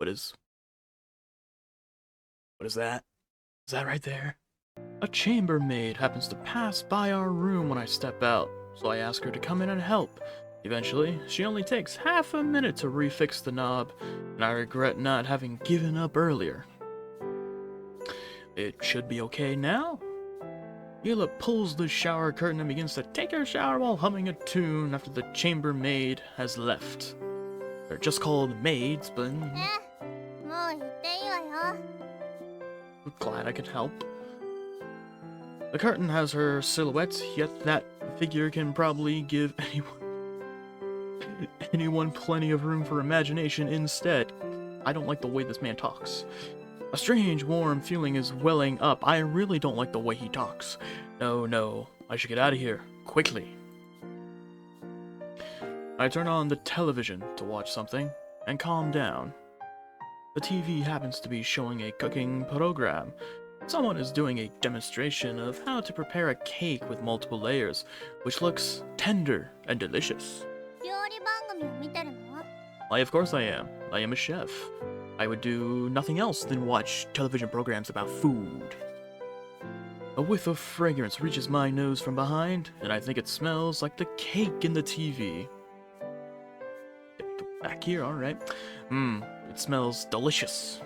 What is... What is that? Is that right there? A chambermaid happens to pass by our room when I step out, so I ask her to come in and help. Eventually, she only takes half a minute to refix the knob, and I regret not having given up earlier. It should be okay now. Yella pulls the shower curtain and begins to take her shower while humming a tune after the chambermaid has left. They're just called maids, but I'm glad I could help. The curtain has her silhouette, yet that figure can probably give anyone plenty of room for imagination instead. I don't like the way this man talks. A strange, warm feeling is welling up. I really don't like the way he talks. No, I should get out of here, quickly. I turn on the television to watch something, and calm down. The TV happens to be showing a cooking program. Someone is doing a demonstration of how to prepare a cake with multiple layers, which looks tender and delicious. Why, of course I am. I am a chef. I would do nothing else than watch television programs about food. A whiff of fragrance reaches my nose from behind, and I think it smells like the cake in the TV. Back here, alright. It smells delicious.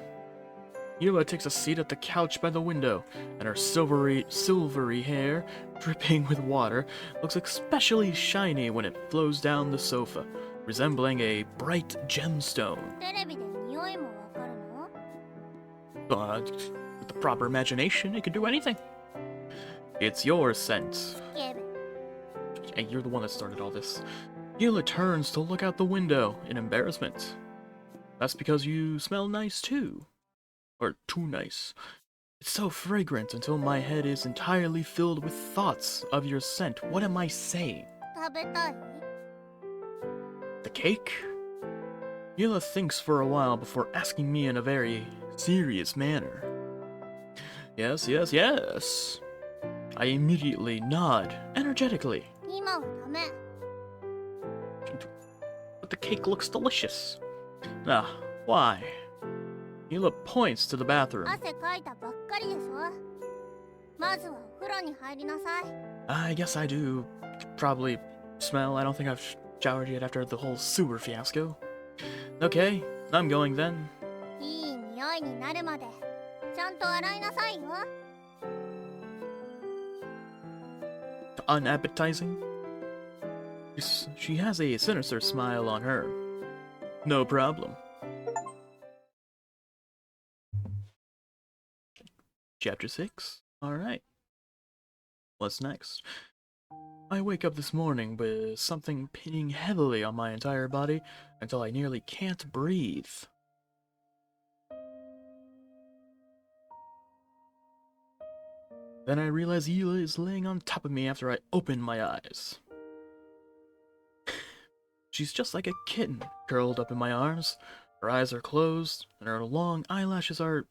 Yella takes a seat at the couch by the window, and her silvery hair, dripping with water, looks especially shiny when it flows down the sofa, resembling a bright gemstone. With the proper imagination, it can do anything. It's your scent. Hey, you're the one that started all this. Yella turns to look out the window in embarrassment. That's because you smell nice too. Or too nice. It's so fragrant until my head is entirely filled with thoughts of your scent. What am I saying? The cake? Yella thinks for a while before asking me in a very serious manner. Yes. I immediately nod, energetically. But the cake looks delicious. Why? Yella points to the bathroom. I guess I do probably smell. I don't think I've showered yet after the whole sewer fiasco. Okay, I'm going then. Unappetizing? She has a sinister smile on her. No problem. Chapter 6? Alright. What's next? I wake up this morning with something pinning heavily on my entire body until I nearly can't breathe. Then I realize Yella is laying on top of me after I open my eyes. She's just like a kitten, curled up in my arms. Her eyes are closed, and her long eyelashes are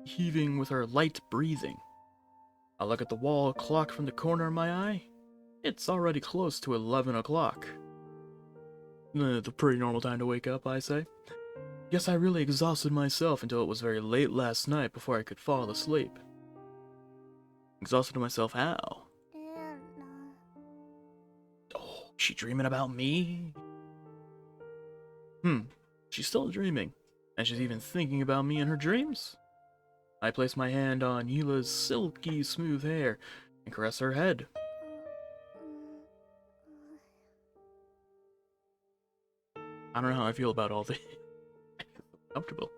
heaving with her light breathing. I look at the wall clock from the corner of my eye. It's already close to 11 o'clock. The pretty normal time to wake up, I say. Guess I really exhausted myself until it was very late last night before I could fall asleep. Exhausted myself how? Oh, she dreaming about me? She's still dreaming, and she's even thinking about me in her dreams. I place my hand on Yella's silky smooth hair and caress her head. I don't know how I feel about all this. I feel comfortable.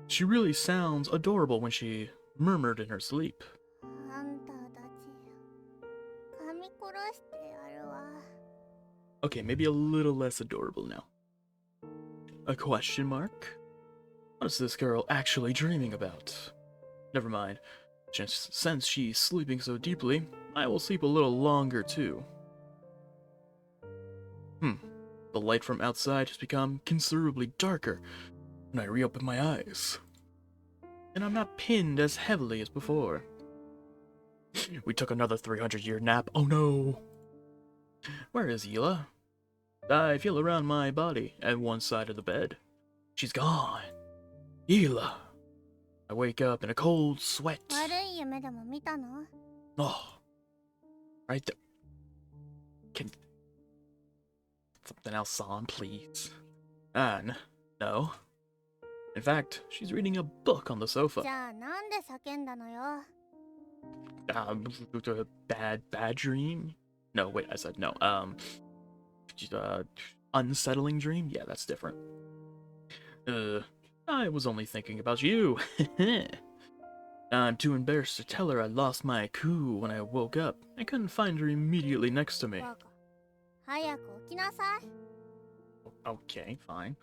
She really sounds adorable when she murmured in her sleep. Okay, maybe a little less adorable now. A question mark? What is this girl actually dreaming about? Never mind. Since she's sleeping so deeply, I will sleep a little longer too. The light from outside has become considerably darker when I reopen my eyes. And I'm not pinned as heavily as before. We took another 300-year nap. Oh no! Where is Yella? I feel around my body at one side of the bed. She's gone. Yella. I wake up in a cold sweat. 悪い夢でも見たの？ Oh, right there. Can something else on, please? No. In fact, she's reading a book on the sofa. じゃあなんで叫んだのよ？ Bad dream? No, wait, I said no. Unsettling dream? Yeah, that's different. I was only thinking about you. I'm too embarrassed to tell her I lost my coup when I woke up. I couldn't find her immediately next to me. バカ。早く起きなさい。 Okay, fine.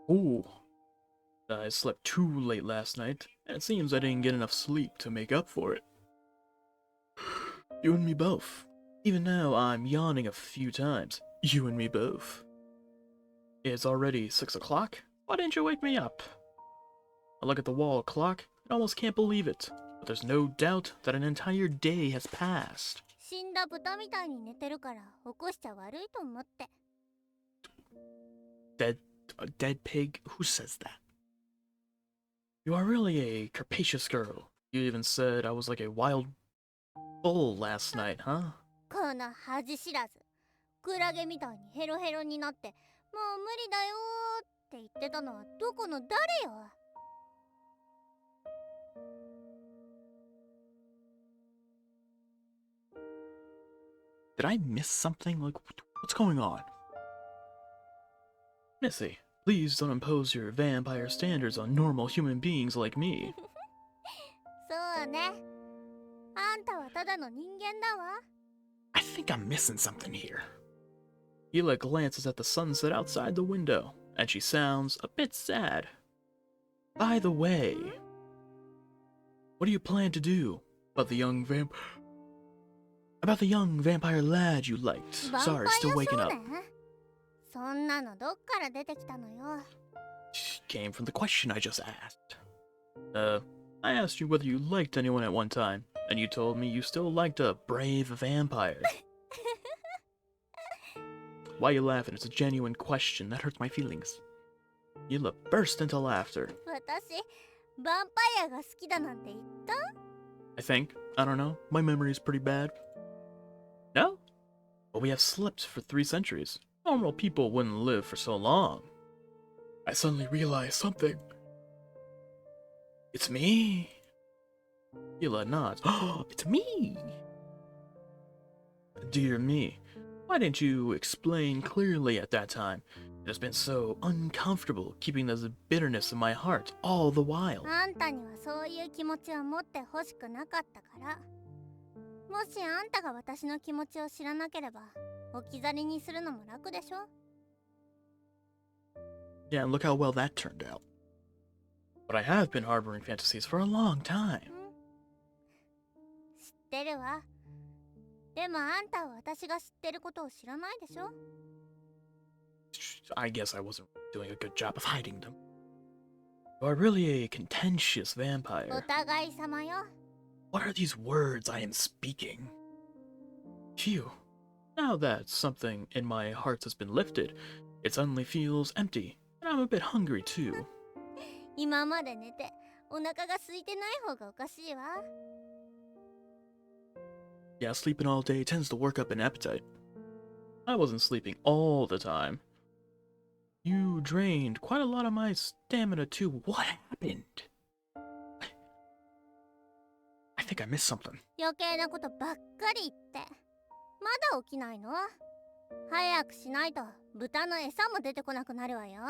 Ooh. I slept too late last night, and it seems I didn't get enough sleep to make up for it. You and me both. Even now, I'm yawning a few times. You and me both. It's already 6 o'clock? Why didn't you wake me up? I look at the wall clock and almost can't believe it, but there's no doubt that an entire day has passed. 死んだ豚みたいに寝てるから起こしちゃ悪いと思って。 Dead pig? Who says that? You are really a capacious girl. You even said I was like a wild bull last night, huh? この恥知らず。クラゲみたいにヘロヘロになって、もう無理だよーって言ってたのはどこの誰よ？ Did I miss something? Like, what's going on? Missy, please don't impose your vampire standards on normal human beings like me. そうね。あんたはただの人間だわ。 I think I'm missing something here. Yella glances at the sunset outside the window, and she sounds a bit sad. By the way, what do you plan to do about the young vampire lad you liked? Sorry, still waking up. そんなのどっから出てきたのよ。 Came from the question I just asked. I asked you whether you liked anyone at one time, and you told me you still liked a brave vampire. Why are you laughing? It's a genuine question. That hurts my feelings. Yella burst into laughter. 私、ヴァンパイアが好きだなんて言った？ I think. I don't know. My memory is pretty bad. No? But we have slept for 3 centuries. Normal people wouldn't live for so long. I suddenly realized something. It's me. Yella nods. Oh, it's me. Dear me. Why didn't you explain clearly at that time? It has been so uncomfortable keeping this bitterness in my heart all the while. あんたにはそういう気持ちを持ってほしくなかったから。もしあんたが私の気持ちを知らなければ、置き去りにするのも楽でしょ？ Yeah, and look how well that turned out. But I have been harboring fantasies for a long time. 知ってるわ。でもあんたは私が知ってることを知らないでしょ？ I guess I wasn't doing a good job of hiding them. You are really a contentious お vampire. 互い様よ。 What are these words I am speaking? Phew. Now that something in my heart has been lifted, it suddenly feels empty, and I'm a bit hungry too. 今まで寝てお腹が空いてない方がおかしいわ。 Yeah, sleeping all day tends to work up an appetite. I wasn't sleeping all the time. You drained quite a lot of my stamina too. What happened? I think I missed something. 余計なことばっかり言って。まだ起きないの？早くしないと豚の餌も出てこなくなるわよ。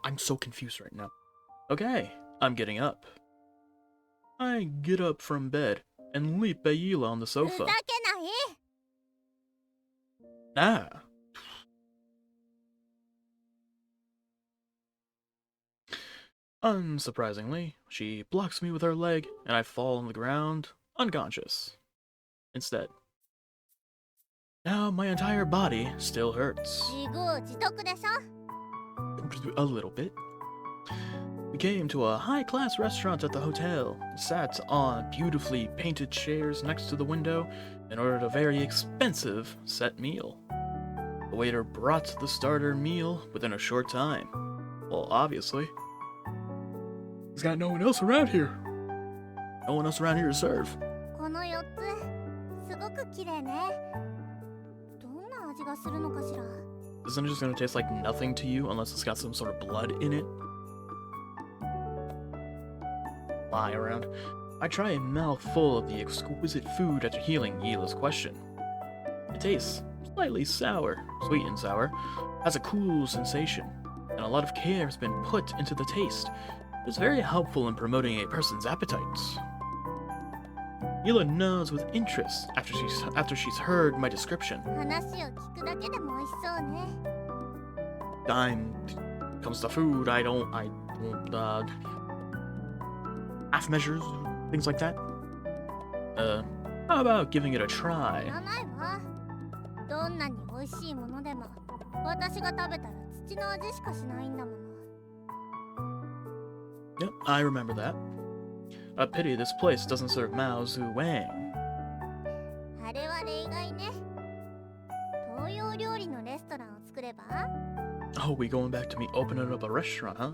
I'm so confused right now. Okay, I'm getting up. I get up from bed and leap at Yella on the ふざ sofa. けない！ Ah. Unsurprisingly, she blocks me with her leg, and I fall on the ground, unconscious. Instead. Now my entire body still hurts. 自業自得でしょ？ A little bit. We came to a high-class restaurant at the hotel, sat on beautifully painted chairs next to the window, and ordered a very expensive set meal. The waiter brought the starter meal within a short time. Well, obviously. He's got no one else around here. No one else around here to serve. この4つすごく綺麗ね。どんな味がするのかしら。 Isn't it just gonna taste like nothing to you unless it's got some sort of blood in it? Lie around. I try a mouthful of the exquisite food after healing Yella's question. It tastes slightly sour, sweet and sour, has a cool sensation, and a lot of care has been put into the taste. It's very helpful in promoting a person's appetites. Yella nods with interest after she's heard my description. 話を聞くだけでも美味しそうね。 Comes to food, I don't, half measures, things like that. How about giving it a い try? らないわ。どんなに美味しいものでも私が食べたら土の味しかしないんだもの。 Yep, I remember that. A pity this place doesn't serve Mao Zhu Wang. あれは例外ね。東洋料理のレストランを作れば Oh, we going back to me opening up a restaurant, huh?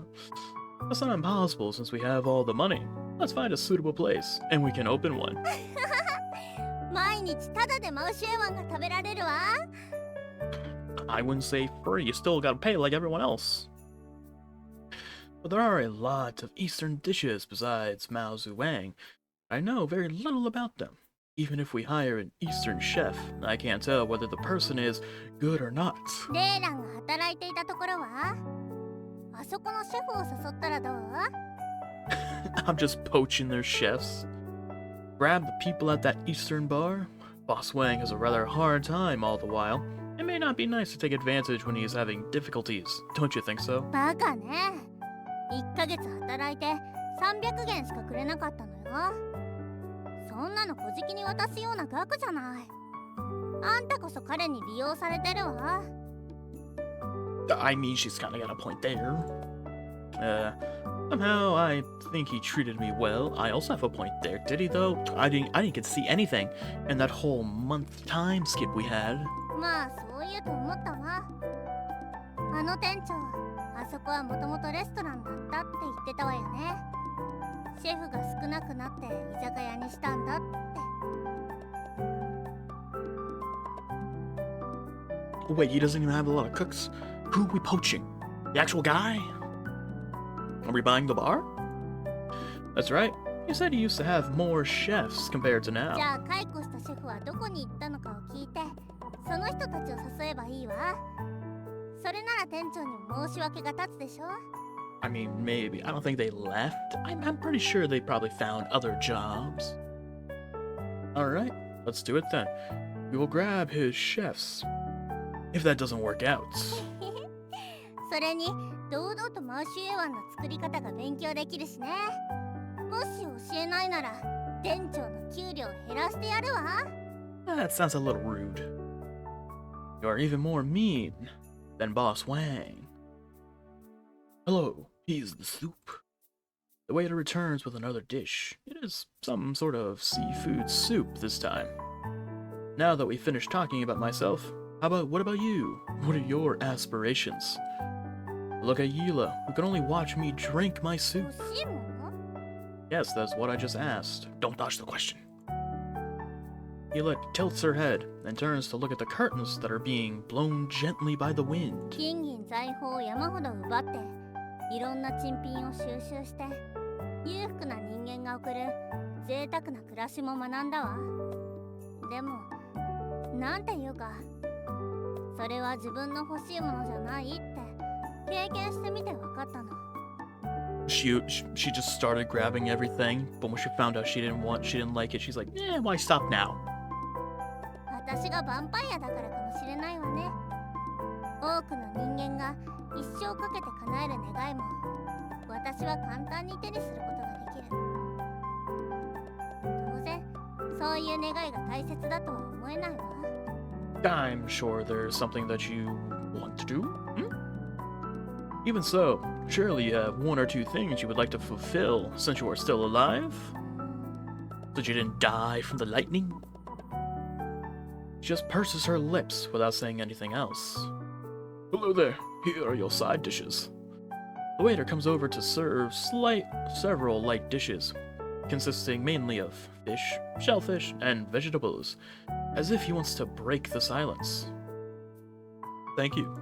That's not impossible since we have all the money. Let's find a suitable place, and we can open one. 毎日ただでマウシュエワンが食べられるわ。 I wouldn't say free, you still gotta pay like everyone else. But there are a lot of Eastern dishes besides Mao Zhu Wang. I know very little about them. Even if we hire an Eastern chef, I can't tell whether the person is good or not. レイランが働いていたところはあそこのシェフを誘ったらどう？ I'm just poaching their chefs. Grab the people at that Eastern bar? Boss Wang has a rather hard time all the while. It may not be nice to take advantage when he is having difficulties, don't you think so? バカね。1ヶ月働いて300元しかくれなかったのよ。そんなの小じに渡すような額じゃない。あんたこそ彼に利用されてるわ。 I mean, she's kinda got a point there. Somehow I think he treated me well. I also have a point there. Did he though? I didn't get to see anything in that whole month time skip we had. まあそう言うと思ったわ。あの店長、あそこはもともとレストランだったって言ってたわよね。シェフが少なくなって居酒屋にしたんだって。 Wait, he doesn't even have a lot of cooks? Who are we poaching? The actual guy? Are we buying the bar? That's right. You said he used to have more chefs compared to じ now. ゃあ解雇したシェフはどこに行ったのかを聞いて、その人たちを誘えばいいわ。それなら店長にも申し訳が立つでしょ。 I mean, maybe. I don't think they left. I'm pretty sure they probably found other jobs. Alright, let's do it then. We will grab his chefs. If that doesn't work out. それに堂々とマウシュエワンの作り方が勉強できるしね。もし教えないなら店長の給料を減らしてやるわ。 That sounds a little rude. You're even more mean than Boss Wang. Hello, here's the soup. The waiter returns with another dish. It is some sort of seafood soup this time. Now that we've finished talking about myself, what about you? What are your aspirations? Look at Yella, who can only watch me drink my soup. 欲しいもの？ Yes, that's what I just asked. Don't dodge the question. Yella tilts her head and turns to look at the curtains that are being blown gently by the wind. 金銀財宝を山ほど奪っていろんな珍品を収集して裕福な人間が送る贅沢な暮らしも学んだわ。でもなんていうかそれは自分の欲しいものじゃないって経験してみて分かったの。 She just started grabbing everything, but when she found out she didn't like it, she's like, why stop now? 私がヴァンパイアだからかもしれないわね。多くの人間が一生かけて叶える願いも私は簡単に手にすることができる。当然そういう願いが大切だとは思えないわ。 I'm sure there's something that you want to do. Even so, surely you have one or two things you would like to fulfill since you are still alive? Since you didn't die from the lightning? She just purses her lips without saying anything else. Hello there, here are your side dishes. The waiter comes over to serve several light dishes, consisting mainly of fish, shellfish, and vegetables, as if he wants to break the silence. Thank you.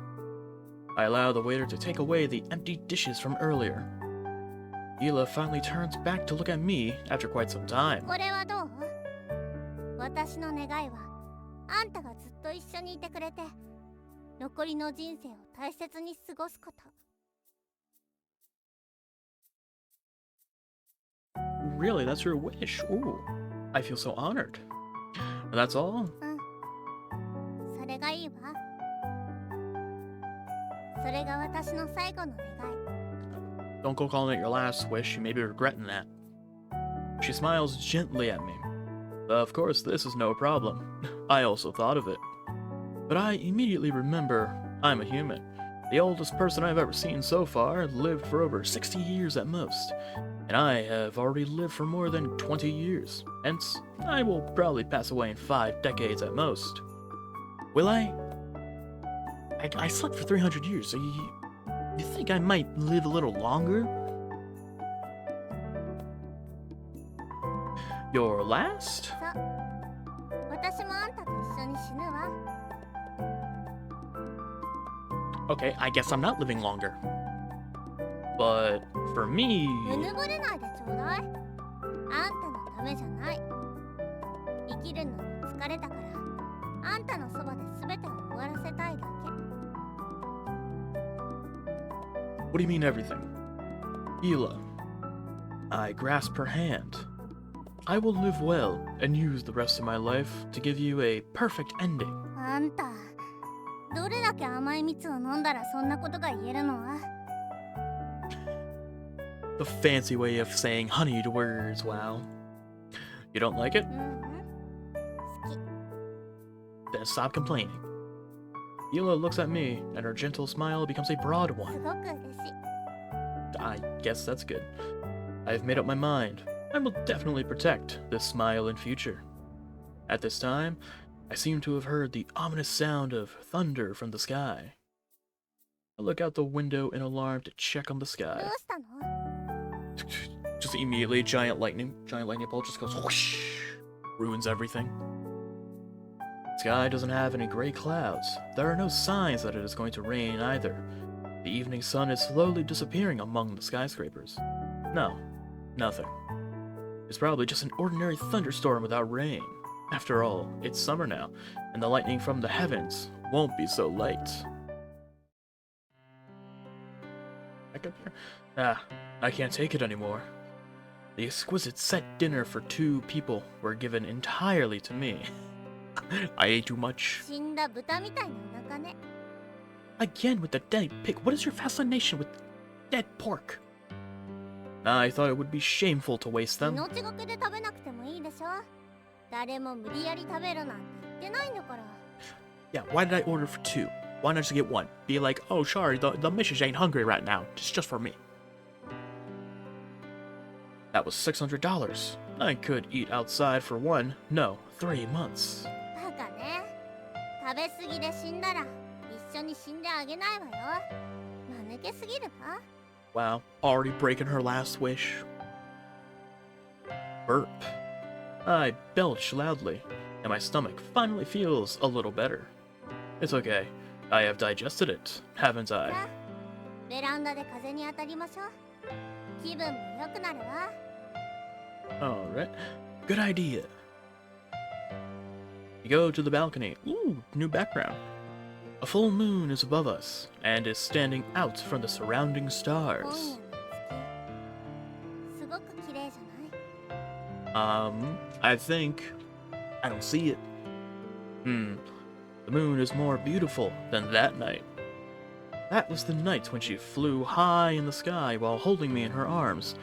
I allow the waiter to take away the empty dishes from earlier. Yella finally turns back to look at me after quite some time. これはどう？私の願いはあんたがずっと一緒にいてくれて残りの人生を大切に過ごすこと。Really, that's your wish? Ooh, I feel so honored. That's all? それがいいわ。それが私の最後の願い。 Don't go calling it your last wish, you may be regretting that. She smiles gently at me. Of course, this is no problem. I also thought of it. But I immediately remember I'm a human. The oldest person I've ever seen so far lived for over 60 years at most, and I have already lived for more than 20 years. Hence, I will probably pass away in 5 decades at most. Will I? I slept for 300 years, so you think I might live a little longer? Your last? 私もあんたと一緒に死ぬわ。 Okay, I guess I'm not living longer. But for me... うぬぼれないでちょうだい。あんたのためじゃない。生きるのに疲れたから、あんたのそばで全てを終わらせたいだけ。 What do you mean everything? Yella. I grasp her hand. I will live well and use the rest of my life to give you a perfect ending. あんた、どれだけ甘い蜜を飲んだらそんなことが言えるの？ The fancy way of saying honeyed words, wow. You don't like it? 好き。 Then stop complaining. Yella looks at me, and her gentle smile becomes a broad す one. ごく嬉しい。 I guess that's good. I've made up my mind. I will definitely protect this smile in future. At this time, I seem to have heard the ominous sound of thunder from the sky. I look out the window in alarm to check on the ど sky. うしたの？ Just immediately, giant lightning bolt just goes whoosh, ruins everything. Sky doesn't have any gray clouds. There are no signs that it is going to rain either. The evening sun is slowly disappearing among the skyscrapers. No, nothing. It's probably just an ordinary thunderstorm without rain. After all, it's summer now, and the lightning from the heavens won't be so light. Back up here? Ah, I can't take it anymore. The exquisite set dinner for 2 people were given entirely to me. I ate too much. 死んだ豚みたいなお腹ね。 Again with the dead pig. What is your fascination with dead pork? I thought it would be shameful to waste them. 命がけで食べなくてもいいでしょ。誰も無理やり食べるなんて言ってないんだから。 Yeah, why did I order for 2? Why not just get 1? Be like, oh, sorry, the missus ain't hungry right now. It's just for me. That was $600. I could eat outside for 3 months. バカね。食べ過ぎで死んだら一緒に死んであげないわよ。間抜けすぎるわ。 Wow, already breaking her last wish. Burp. I belch loudly, and my stomach finally feels a little better. It's okay. I have digested it, haven't I? さあ、ベランダで風に当たりましょう。気分も良くなるわ。 Alright. Good idea. We go to the balcony. Ooh, new background. A full moon is above us, and is standing out from the surrounding 今 stars. 夜の月、すごく綺麗じゃない？ I think... I don't see it. The moon is more beautiful than that night. That was the night when she flew high in the sky while holding me in her arms.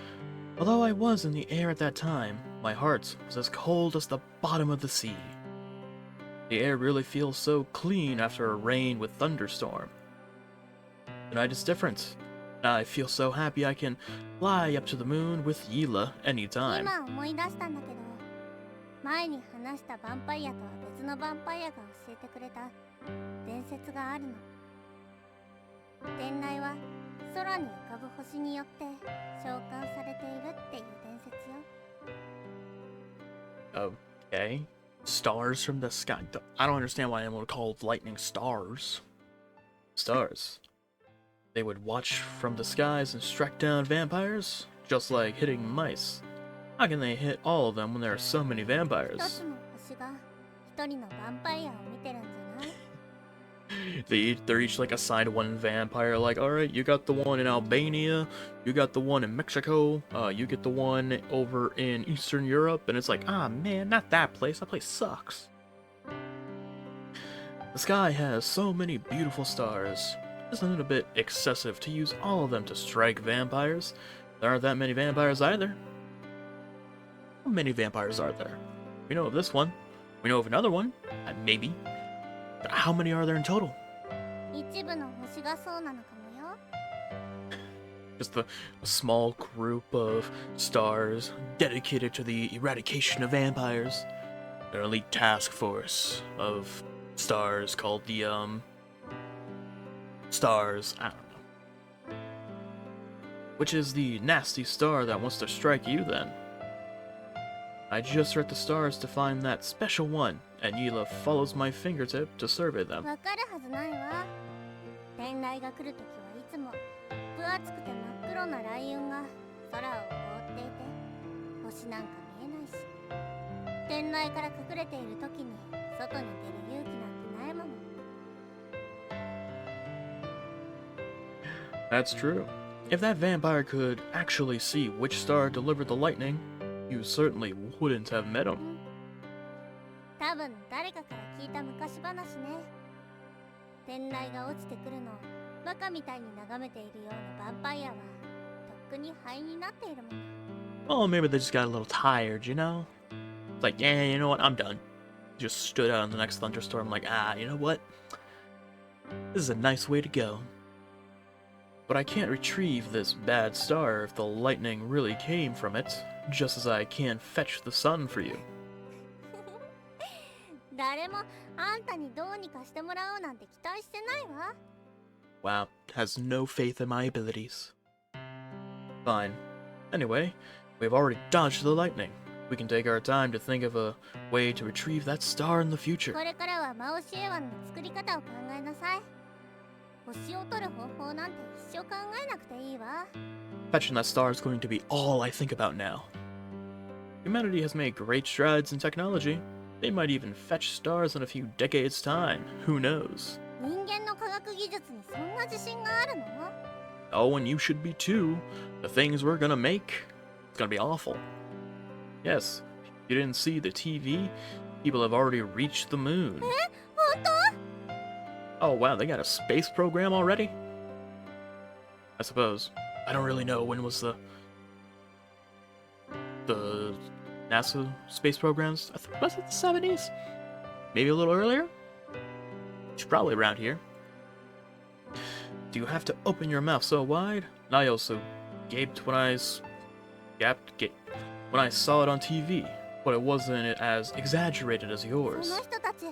Although I was in the air at that time, my heart was as cold as the bottom of the sea. The air really feels so clean after a rain with thunderstorm. The night is different. I feel so happy I can fly up to the moon with Yella anytime. 今思い出したんだけど、前に話したヴァンパイアとは別のヴァンパイアが教えてくれた伝説があるの。店内は空に浮かぶ星によって召喚されているっていう伝説よ。 Okay. Stars from the sky. I don't understand why anyone would call lightning stars. Stars. They would watch from the skies and strike down vampires, just like hitting mice. How can they hit all of them when there are so many 一 vampires? つの星が一人のヴァンパイアを見てるんじゃない？ They're each like assigned one vampire. Like, all right, you got the one in Albania, you got the one in Mexico, you get the one over in Eastern Europe, and it's like, ah, man, not that place. That place sucks. The sky has so many beautiful stars. Isn't it a bit excessive to use all of them to strike vampires? There aren't that many vampires either. How many vampires are there? We know of this one. We know of another one. Maybe. But how many are there in total? 一部の星がそうなのかもよ。 Just a small group of stars dedicated to the eradication of vampires. An elite task force of stars called the, stars, I don't know. Which is the nasty star that wants to strike you then? I just read the stars to find that special one, and Yella follows my fingertip to survey them. わかるはずないわ。天雷が来るときはいつも分厚くて真っ黒な雷雲が空を覆っていて、星なんか見えないし、天雷から隠れているときに外に出る勇気なんてないもの。 That's true. If that vampire could actually see which star delivered the lightning, you certainly wouldn't have met him. 多分誰かから聞いた昔話ね。天雷が落ちてくるのをバカみたいに眺めているようなヴァンパイアはとっくに灰になっているもの。 Well, maybe they just got a little tired, you know? It's like, yeah, you know what, I'm done. Just stood out in the next thunderstorm like, ah, you know what? This is a nice way to go. But I can't retrieve this bad star if the lightning really came from it, just as I can't fetch the sun for you. 誰もあんたにどうにかしてもらおうなんて期待してないわ。 Wow, has no faith in my abilities. Fine. Anyway, we've already dodged the lightning. We can take our time to think of a way to retrieve that star in the future. これからはマオシエワンの作り方を考えなさい。星を取る方法なんて一生考えなくていいわ。 Fetching that star is going to be all I think about now. Humanity has made great strides in technology. They might even fetch stars in a few decades' time. Who knows? 人間の科学技術にそんな自信があるの？ Oh, and you should be too. The things we're gonna make, it's gonna be awful. Yes, you didn't see the TV? People have already reached the moon. 本当？ Oh wow, they got a space program already? I suppose. I don't really know when was the NASA space programs. Was it the 70s? Maybe a little earlier? It's probably around here. Do you have to open your mouth so wide? I also gaped when I when I saw it on TV, but it wasn't as exaggerated as そ yours. の人たち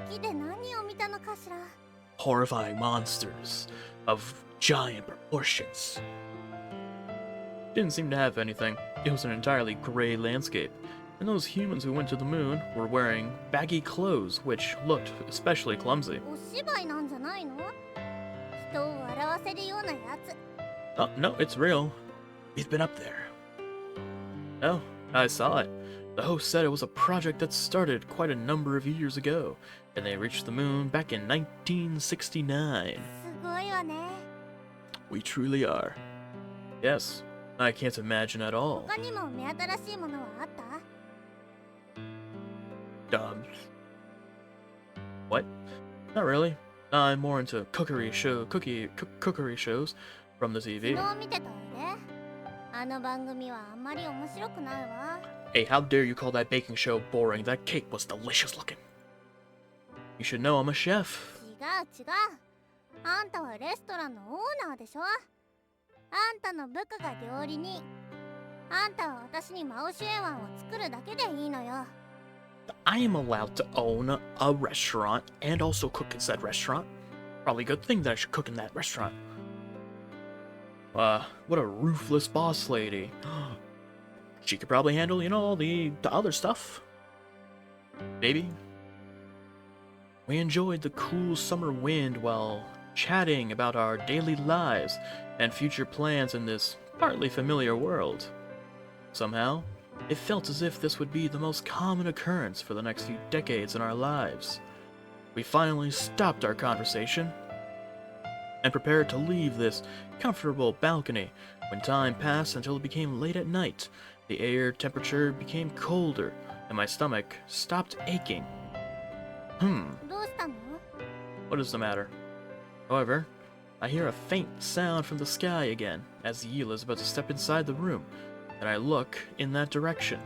月で何を見たのかしら？ Horrifying monsters of giant proportions. Didn't seem to have anything. It was an entirely gray landscape, and those humans who went to the moon were wearing baggy clothes, which looked especially clumsy. お芝居なんじゃないの？人を笑わせるようなやつ。 Oh, no, it's real. We've been up there. No, I saw it. The host said it was a project that started quite a number of years ago, and they reached the moon back in 1969. すごいわね。 We truly are. Yes, I can't imagine at all. 他にも目新しいものはあった？ What? Not really. I'm more into cookery shows from the 昨 TV. 日見てたわね。あの番組はあんまり面白くないわ。 Hey, how dare you call that baking show boring? That cake was delicious looking. You should know I'm a chef. 違う違う。あんたはレストランのオーナーでしょ。あんたの部下が料理人。あんたは私にマオシュエワンを作るだけでいいのよ。I am allowed to own a restaurant and also cook in said restaurant. Probably a good thing that I should cook in that restaurant. What a ruthless boss lady. She could probably handle, all the other stuff. Maybe. We enjoyed the cool summer wind while chatting about our daily lives and future plans in this partly familiar world. Somehow, it felt as if this would be the most common occurrence for the next few decades in our lives. We finally stopped our conversation and prepared to leave this comfortable balcony when time passed until it became late at night. The air temperature became colder and my stomach stopped aching. どうしたの？ What is the matter? However, I hear a faint sound from the sky again as Yella is about to step inside the room, and I look in that direction.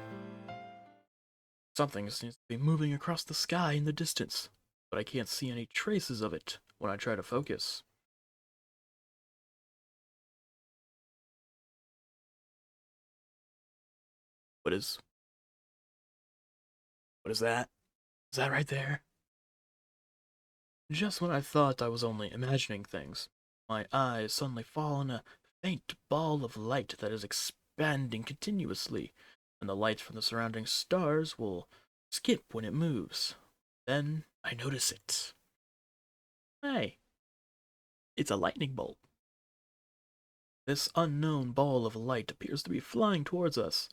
Something seems to be moving across the sky in the distance, but I can't see any traces of it when I try to focus. What is that? Is that right there? Just when I thought I was only imagining things, my eyes suddenly fall on a faint ball of light that is expanding continuously, and the light from the surrounding stars will skip when it moves. Then I notice it. Hey, it's a lightning bolt. This unknown ball of light appears to be flying towards us,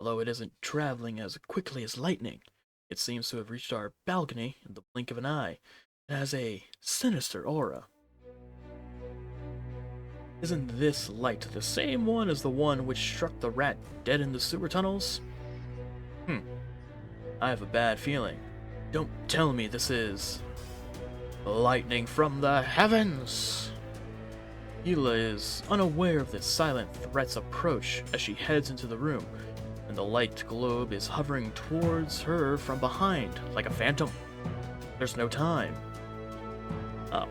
although it isn't traveling as quickly as lightning. It seems to have reached our balcony in the blink of an eye. It has a sinister aura. Isn't this light the same one as the one which struck the rat dead in the sewer tunnels? I have a bad feeling. Don't tell me this is lightning from the heavens! Yella is unaware of this silent threat's approach as she heads into the room, and the light globe is hovering towards her from behind like a phantom. There's no time. Oh.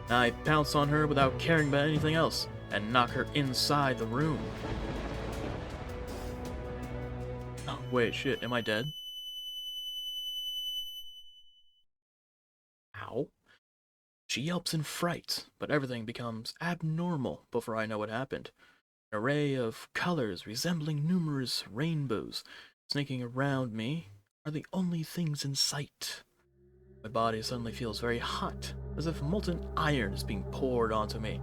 I pounce on her without caring about anything else and knock her inside the room. Oh, wait, shit, am I dead? Ow. She yelps in fright, but everything becomes abnormal before I know what happened. An array of colors resembling numerous rainbows snaking around me are the only things in sight. My body suddenly feels very hot, as if molten iron is being poured onto me,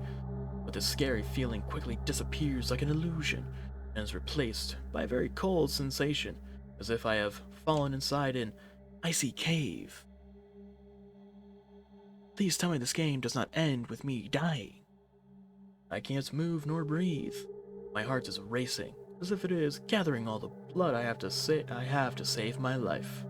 but this scary feeling quickly disappears like an illusion and is replaced by a very cold sensation, as if I have fallen inside an icy cave. Please tell me this game does not end with me dying. I can't move nor breathe. My heart is racing, as if it is gathering all the blood I have to save my life.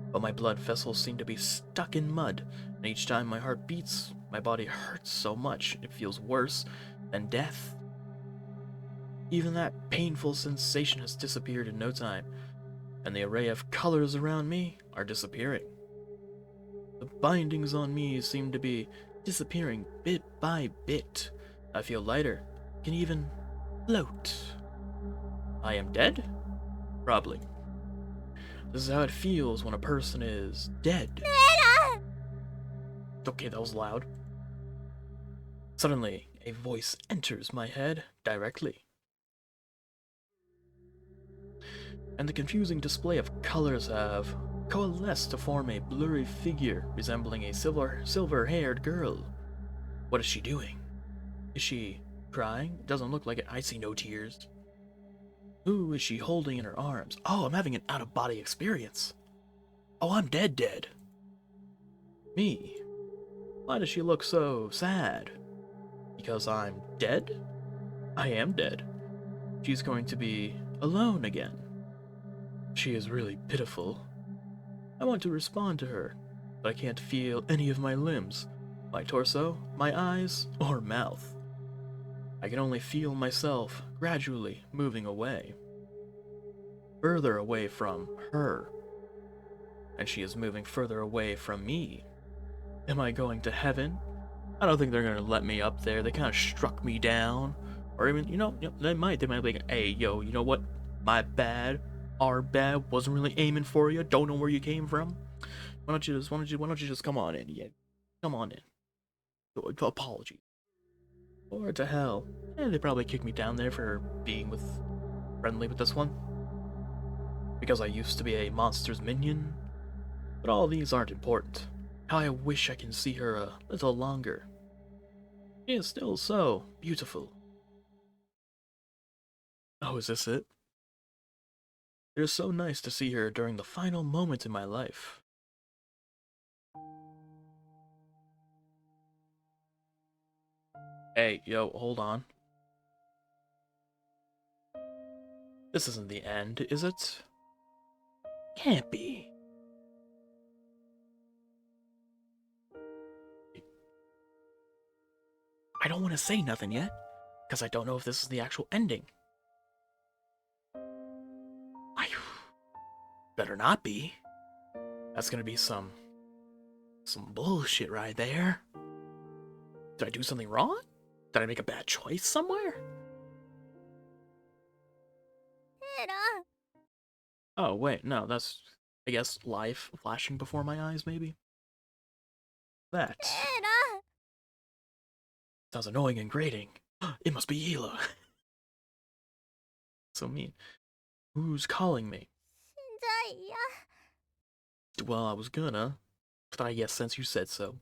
But my blood vessels seem to be stuck in mud, and each time my heart beats, my body hurts so much it feels worse than death. Even that painful sensation has disappeared in no time, and the array of colors around me are disappearing. The bindings on me seem to be disappearing bit by bit. I feel lighter, can even float. I am dead? Probably. This is how it feels when a person is dead. Okay, that was loud. Suddenly, a voice enters my head directly. And the confusing display of colors have coalesced to form a blurry figure resembling a silver-haired girl. What is she doing? Is she crying? It doesn't look like it. I see no tears. Who is she holding in her arms? Oh, I'm having an out-of-body experience. Oh, I'm dead. Me? Why does she look so sad? Because I'm dead? I am dead. She's going to be alone again. She is really pitiful. I want to respond to her, but I can't feel any of my limbs, my torso, my eyes, or mouth. I can only feel myself gradually moving away. Further away from her. And she is moving further away from me. Am I going to heaven? I don't think they're going to let me up there. They kind of struck me down. Or even, they might be like, hey, yo, you know what? My bad. Our bad, wasn't really aiming for you, don't know where you came from. Why don't you just come on in, yeah? Come on in. Apology. Or to hell. They probably kicked me down there for being friendly with this one. Because I used to be a monster's minion. But all these aren't important. How I wish I can see her a little longer. She is still so beautiful. Oh, is this it? It is so nice to see her during the final moment in my life. Hey, yo, hold on. This isn't the end, is it? Can't be. I don't want to say nothing yet, because I don't know if this is the actual ending. I better not be. That's gonna be some bullshit right there. Did I do something wrong? Did I make a bad choice somewhere? Oh, wait, no, that's, I guess, life flashing before my eyes, maybe? That sounds annoying and grating. It must be Yella. So mean. Who's calling me? Well, I was gonna, but I guess since you said so.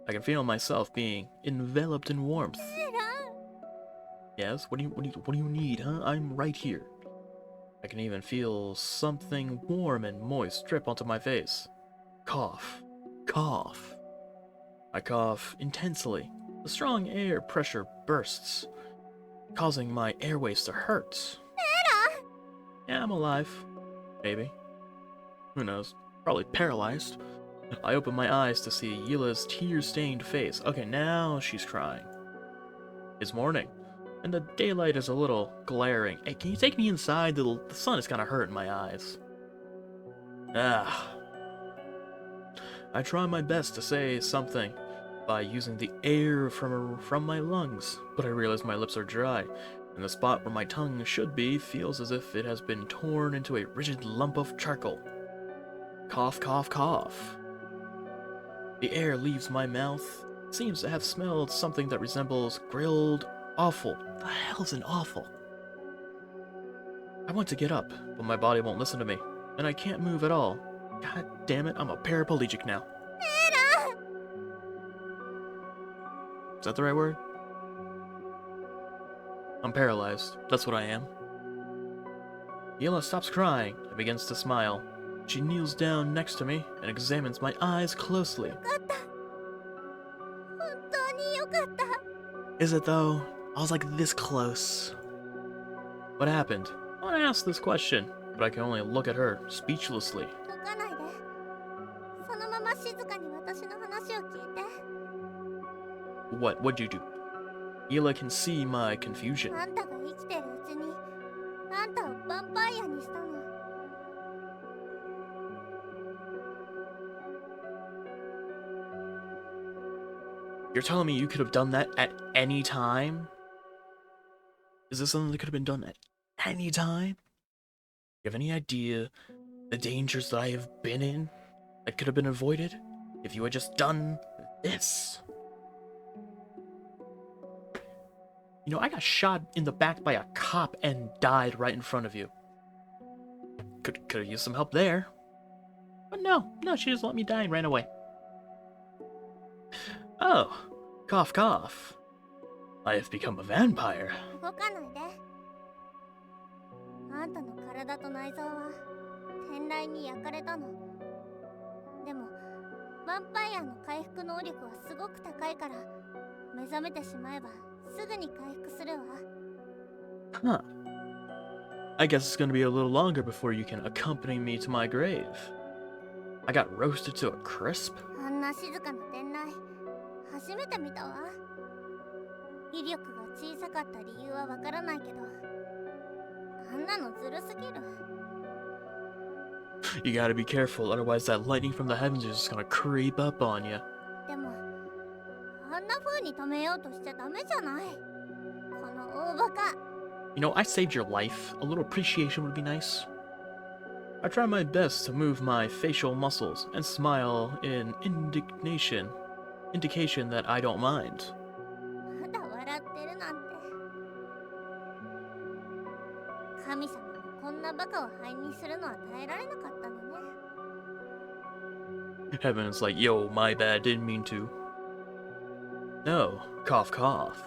I can feel myself being enveloped in warmth. Yes, what do you need, huh? I'm right here. I can even feel something warm and moist drip onto my face. Cough. Cough. I cough intensely. The strong air pressure bursts, causing my airways to hurt. Yeah, I'm alive. Maybe. Who knows? Probably paralyzed. I open my eyes to see Yella's tear-stained face. Okay, now she's crying. It's morning, and the daylight is a little glaring. Hey, can you take me inside? The sun is kind of hurting my eyes. Ah. I try my best to say something by using the air from my lungs, but I realize my lips are dry, and the spot where my tongue should be feels as if it has been torn into a rigid lump of charcoal. Cough, cough, cough. The air leaves my mouth. It seems to have smelled something that resembles grilled offal. The hell's an offal? I want to get up, but my body won't listen to me, and I can't move at all. God damn it, I'm a paraplegic now. Is that the right word? I'm paralyzed. That's what I am. Yella stops crying and begins to smile. She kneels down next to me and examines my eyes closely. Is it though? I was like this close. What happened? I want to ask this question, but I can only look at her speechlessly. What'd you do? Yella can see my confusion. You're telling me you could have done that at any time? Is this something that could have been done at any time? You have any idea the dangers that I have been in that could have been avoided if you had just done this? You know, I got shot in the back by a cop and died right in front of you. Could have used some help there. But no, she just let me die and ran away. Oh, cough, cough. I have become a vampire. Huh. I guess it's gonna be a little longer before you can accompany me to my grave. I got roasted to a crisp? You gotta be careful, otherwise that lightning from the heavens is just gonna creep up on you. You know, I saved your life. A little appreciation would be nice. I try my best to move my facial muscles and smile in indication that I don't mind. まだ笑ってるなんて。神様もこんなバカを灰にするのは耐えられなかったのね。Heaven's like, yo, my bad, didn't mean to. No, cough, cough.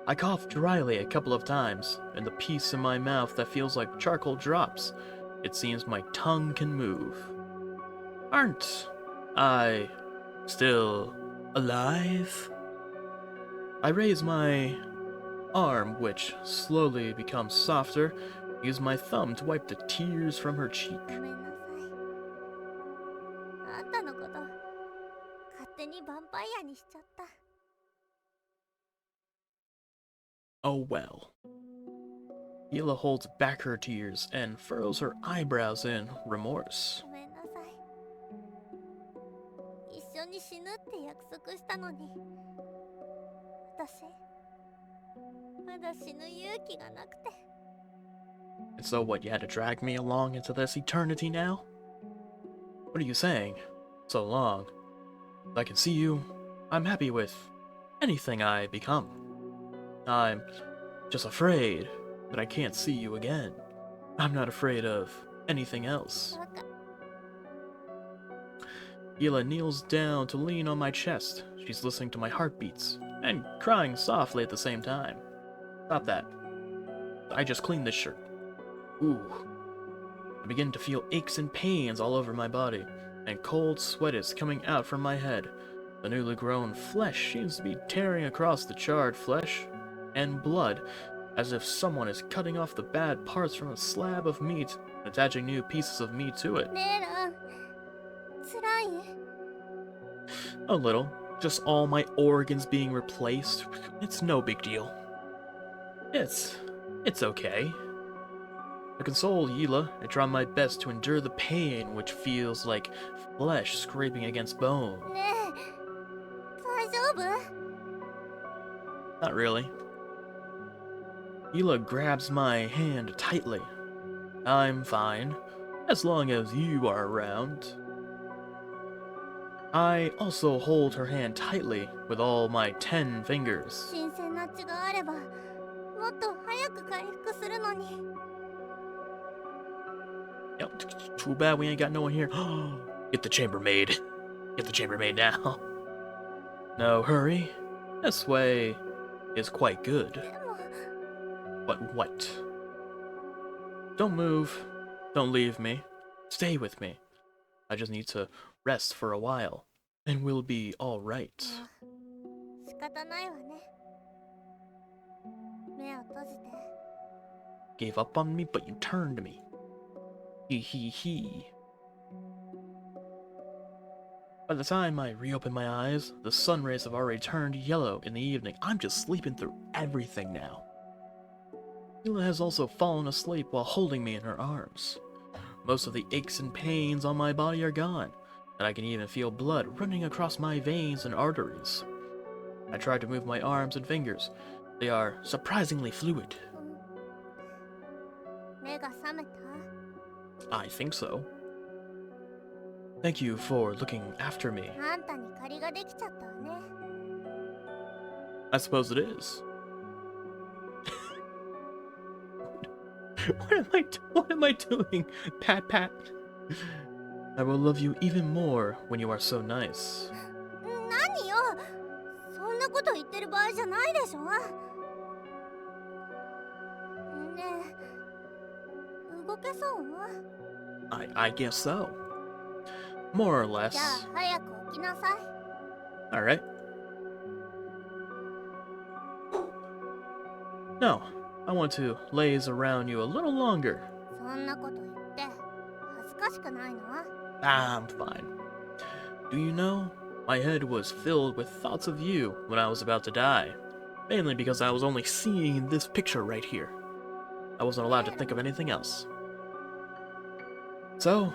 I cough dryly a couple of times, and the piece in my mouth that feels like charcoal drops. It seems my tongue can move. Aren't I still alive? I raise my arm, which slowly becomes softer, use my thumb to wipe the tears from her cheek. ごめんなさい。あんたのこと勝手にヴァンパイアにしちゃった。Oh well. Yella holds back her tears and furrows her eyebrows in remorse. ごめんなさい。一緒に死ぬって約束したのに。私まだ死ぬ勇気がなくて。And so what, you had to drag me along into this eternity now? What are you saying? So long. I can see you. I'm happy with anything I become. I'm just afraid that I can't see you again. I'm not afraid of anything else. バカ。 Yella kneels down to lean on my chest. She's listening to my heartbeats and crying softly at the same time. Stop that. I just cleaned this shirt. Ooh. I begin to feel aches and pains all over my body, and cold sweat is coming out from my head. The newly grown flesh seems to be tearing across the charred flesh and blood, as if someone is cutting off the bad parts from a slab of meat and attaching new pieces of meat to it. レイラン、辛い？ A little. Just all my organs being replaced. It's no big deal. It's okay. To console Yella, I try my best to endure the pain which feels like flesh scraping against bone. ねえ、大丈夫？ Not really. Yella grabs my hand tightly. I'm fine, as long as you are around. I also hold her hand tightly with all my 10 fingers. 新鮮な血があれば、もっと早く回復するのに。 Yep, too bad we ain't got no one here. Get the chambermaid. Get the chambermaid now. No, hurry. This way is quite good. でも、 But what? Don't move. Don't leave me. Stay with me. I just need to rest for a while, and we'll be alright. 仕方ないわね。目を閉じて。 Gave up on me, but you turned me. Hee hee hee. By the time I reopen my eyes, the sun rays have already turned yellow in the evening. I'm just sleeping through everything now. Yella has also fallen asleep while holding me in her arms. Most of the aches and pains on my body are gone, and I can even feel blood running across my veins and arteries. I try to move my arms and fingers. They are surprisingly fluid. 目が覚めた？ I think so. Thank you for looking after me. あんたに借りができちゃったわね。 I suppose it is. What am I doing? Pat pat. I will love you even more when you are so nice. 何よ、そんなこと言ってる場合じゃないでしょ。ねえ、動けそう？ I guess so. More or less. じゃあ早く起きなさい。 Alright. No, I want to laze around you a little longer. そんなこと言って恥ずかしくないの？ I'm fine. Do you know, my head was filled with thoughts of you when I was about to die. Mainly because I was only seeing this picture right here. I wasn't allowed to think of anything else. So,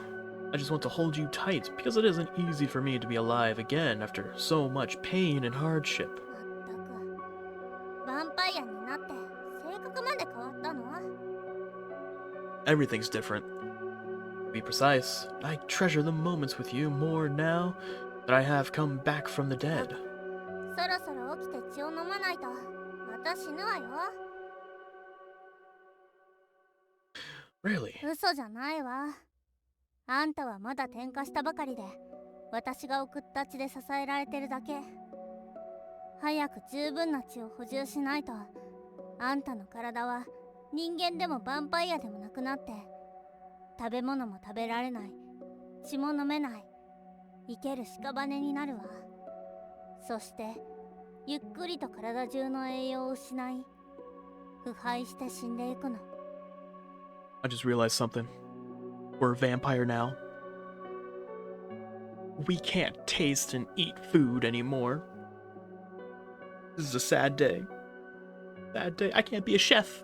I just want to hold you tight because it isn't easy for me to be alive again after so much pain and hardship. まったく、ヴァンパイアになって性格まで変わったの？ Everything's different. To be precise, I treasure the moments with you more now that I have come back from the dead. そろそろ起きて血を飲まないとまた死ぬわよ。 Really? 嘘じゃないわ。あんたはまだ転化したばかりで、私が送った血で支えられてるだけ。早く十分な血を補充しないと、あんたの体は人間でもヴァンパイアでもなくなって、食べ物も食べられない、血も飲めない、生ける屍になるわ。そしてゆっくりと体中の栄養を失い、腐敗して死んでいくの。 I just realized something. We're a vampire now. We can't taste and eat food anymore. This is a sad day. Sad day. I can't be a chef.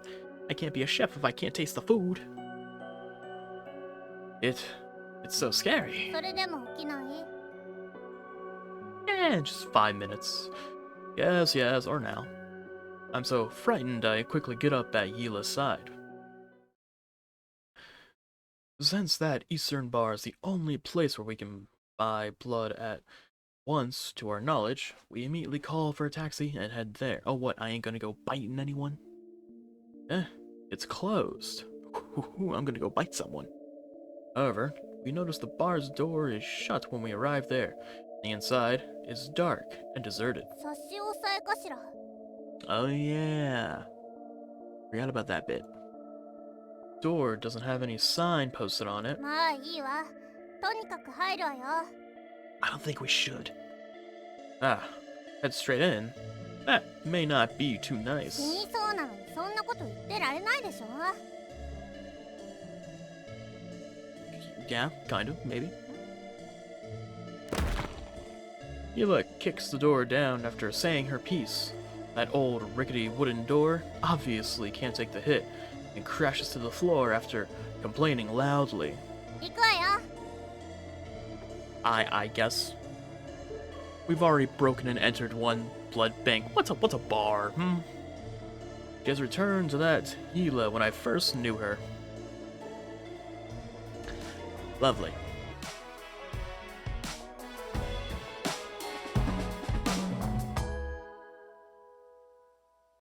I can't be a chef if I can't taste the food. It's so scary. それでも起きない？ Just 5 minutes. Yes, yes, or now. I'm so frightened I quickly get up at Yella's side. Since that Eastern bar is the only place where we can buy blood at once, to our knowledge, we immediately call for a taxi and head there. Oh, what? I ain't gonna go biting anyone? It's closed. I'm gonna go bite someone. However, we notice the bar's door is shut when we arrive there. The inside is dark and deserted. 差し押さえかしら？ Oh yeah. Forgot about that bit. Door doesn't have any sign posted on it. まあいいわ。とにかく入るわよ。 I don't think we should. Ah, head straight in. That may not be too 死 nice. にそうなのにそんなこと言ってられないでしょ。 Yeah, kind of, maybe. Yella kicks the door down after saying her piece. That old rickety wooden door obviously can't take the hit and crashes to the floor after complaining loudly. 行くわよ。 I guess. We've already broken and entered one blood bank. What's a bar, hmm? She has returned to that Yella when I first knew her. Lovely.